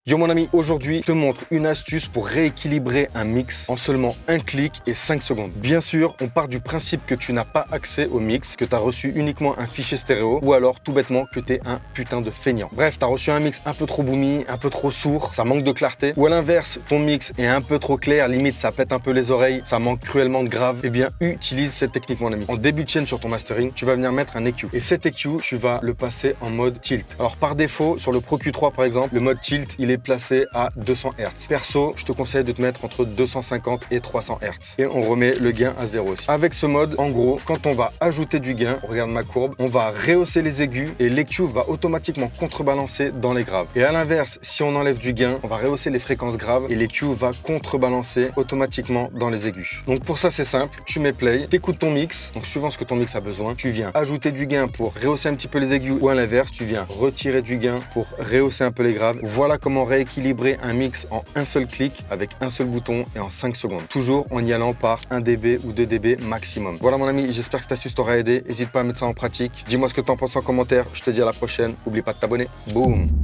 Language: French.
Yo mon ami, aujourd'hui je te montre une astuce pour rééquilibrer un mix en seulement un clic et 5 secondes. Bien sûr, on part du principe que tu n'as pas accès au mix, que tu as reçu uniquement un fichier stéréo ou alors tout bêtement que tu es un putain de feignant. Bref, tu as reçu un mix un peu trop boomy, un peu trop sourd, ça manque de clarté. Ou à l'inverse, ton mix est un peu trop clair, limite ça pète un peu les oreilles, ça manque cruellement de grave. Eh bien, utilise cette technique mon ami. En début de chaîne sur ton mastering, tu vas venir mettre un EQ. Et cet EQ, tu vas le passer en mode tilt. Alors par défaut, sur le Pro Q3 par exemple, le mode tilt, il est placé à 200 Hz. Perso, je te conseille de te mettre entre 250 et 300 Hz. Et on remet le gain à 0 aussi. Avec ce mode, en gros, quand on va ajouter du gain, regarde ma courbe, on va rehausser les aigus et l'EQ va automatiquement contrebalancer dans les graves. Et à l'inverse, si on enlève du gain, on va rehausser les fréquences graves et l'EQ va contrebalancer automatiquement dans les aigus. Donc pour ça, c'est simple, tu mets play, t'écoutes ton mix, donc suivant ce que ton mix a besoin, tu viens ajouter du gain pour rehausser un petit peu les aigus ou à l'inverse, tu viens retirer du gain pour rehausser un peu les graves. Voilà comment rééquilibrer un mix en un seul clic avec un seul bouton et en 5 secondes. Toujours en y allant par 1 dB ou 2 dB maximum. Voilà mon ami, j'espère que cette astuce t'aura aidé. N'hésite pas à mettre ça en pratique. Dis-moi ce que t'en penses en commentaire. Je te dis à la prochaine. N'oublie pas de t'abonner. Boum.